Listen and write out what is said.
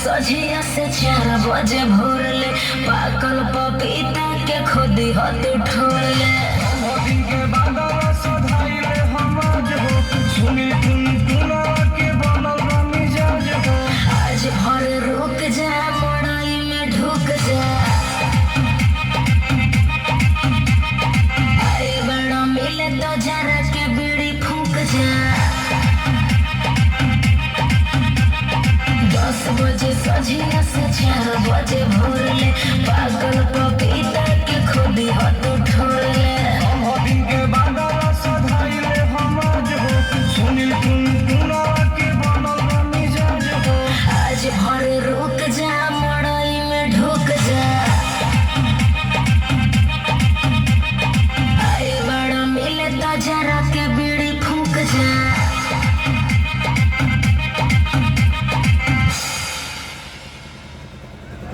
सझिया से 4 बजे भोर ले पाकल पपीता के खुदी हाथ ठोर ले के बादल सधाइले हमाज हो सुनी टुनटुना के बनल मिजाज हो आज भर रुक जा मड़ई में ढुक जा अरे बड़ा मिले तो जरा के बीड़ी फूक जा 10 बजे सझिया से 4 बजे भोर ले पागल पपीता के खुदी हाथ ठोर